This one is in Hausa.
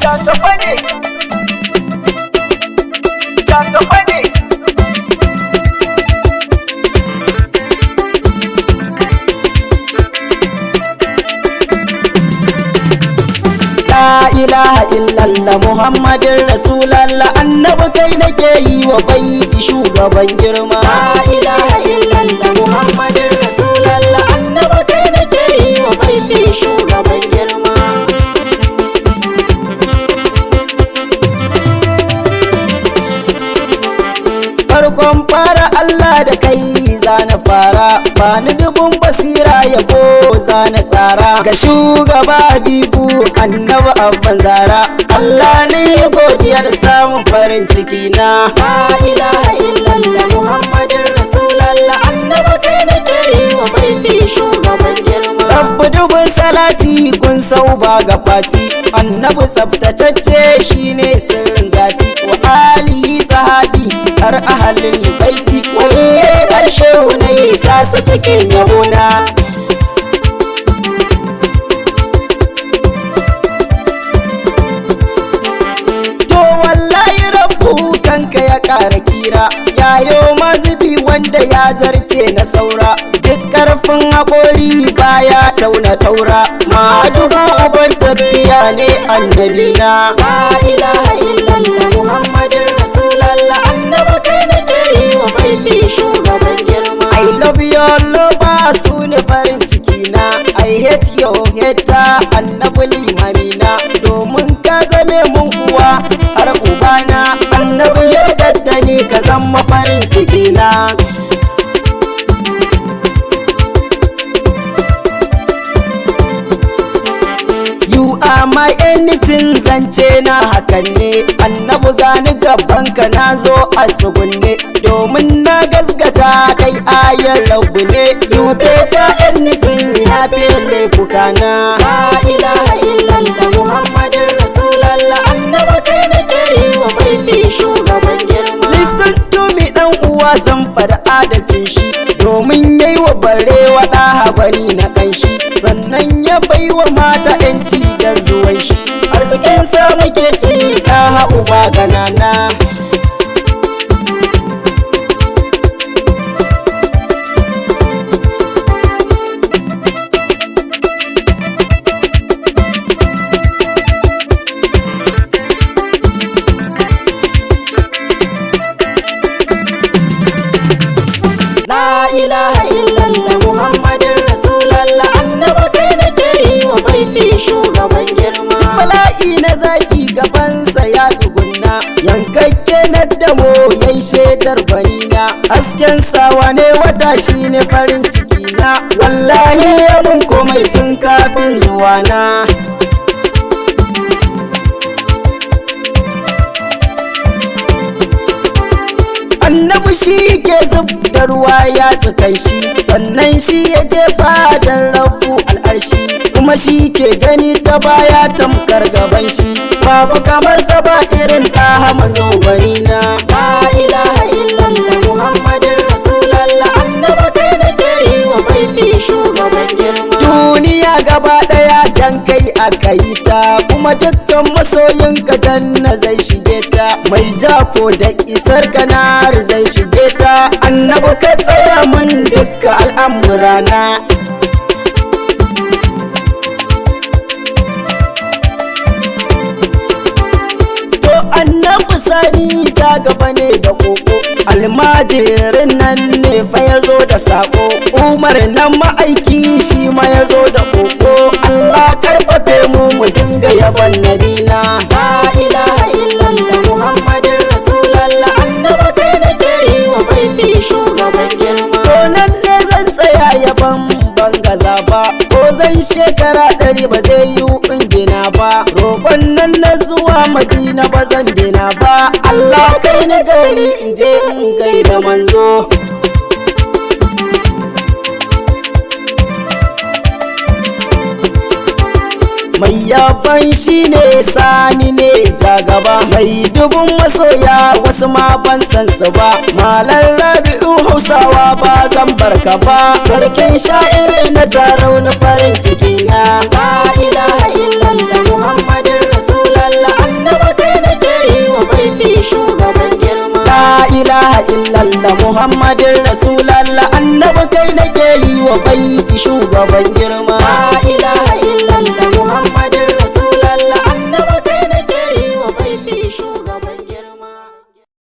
Jagaba ne, jagaba ne. La ilaha illallah Muhammadin Rasulallah, annabi kai nake yi wa baiti shugaban girma. La ilaha illallah Muhammadin Rasulallah, annabi kai nake yi wa baiti shugaban girma. Farkon fara Allah da kai zana fara, bani dubun basira yabo zana tsara ga shugaba Habibu annabi abban zara. Allah ne godiyar samun farin ciki na. La ilaha illallah Muhammadin Rasulallah, annabi kai nake yi wa baiti shugaban girma. Rabbu dubun salati kun sau ba ga fati, annabi tsaftatacce shine sirrin zati. Wa alihi sahabi har ahalin baiti, wani ƙarshe ne sasa cikin yabona. To wallahi rabbu kanka ya ƙara kira, yayo mazubi wanda ya zarce na saura. Duk ƙarfin haƙori baya tauna taura, ma'aduba uban tafiya ne annabina. La ilaha illallah Muhammadin Rasulallah, annabi kai nake yi wa baiti shugaban girma. I love your lover su ne farin ciki na, I hate your hater annabi limamina. Domin ka zame mun uwa har ubana, annabi yarda da ni ka zama farin ciki na. You are my anything, zance na hakan ne, annabi gani gabanka na zo a tsugunne. Domin na gasgata kai ayar rabu ne, you better anything ya fi laifuka na. La ilaha illallah Muhammadin Rasulallah, annabi kai nake yi wa baiti shugaban girma. Listen to me dan uwa, zan fada adalcin shi, domin yayi wa barewa da habari na kanshi, sannan ya baiwa mata yanci da zuwan shi. Arzikin sa muke ci ɗaha uba ganana. La ilaha illallah Muhammadin Rasulallah, annabi kai nake yi wa baiti shugaban girma. Bala'i na zaki gabansa ya tsugunna, yankakke na damo yayi shaidar banina. Hasken sawa ne wata shi ne farin ciki na, wallahi ya mun komai tun kafin zuwa na. Annabi shi ke zub da ruwa ya tsakai shi, sannan shi ya jefa dan rabu al'arshi, kuma shi ke gani ta baya tamkar gaban shi. Babu kamar sa ba irin ɗaha manzo banina. La ilaha illallah Muhammadin Rasulallah, annabi kai nake yi wa baiti shugaban girma. Duniya gaba ɗaya dan kai aka yi ta, kuma dukkan masoyinka janna zai shige ta. Mai jako da isar kanar zai shige ta, annabi ka tsaya mun dukkan al'amurana. To annabi sani ta gaba ne da koko, almajirin nan ne fa ya zo da sako. Umar nan ma'aiki shi ma ya zo da koko, Allah karfafe mu dinga yaban nabina. La ilaha illallah Muhammadin Rasulallah, annabi kai nake yi wa baiti shugaban girma. To nan ne zan tsaya yaban ban gaza ba, ko zan shekara 100 ba zai yi in gina ba. Roƙon nan na zuwa Madina ba zan dena ba, Allah kai na gari in je in gaida manzo. Mai yaban shi ne sani ne jagaba, mai dubun masoya wasu ma ban san su ba. Malar Rabi'u Hausawa ba zan barka ba, sarkin sha'iri na tarau na farin ciki na. La ilaha illallah Muhammadin Rasulallah, sallah Muhammadin Rasulallah annabi kai nake yi wa baiti shugaban girma. La ilaha illa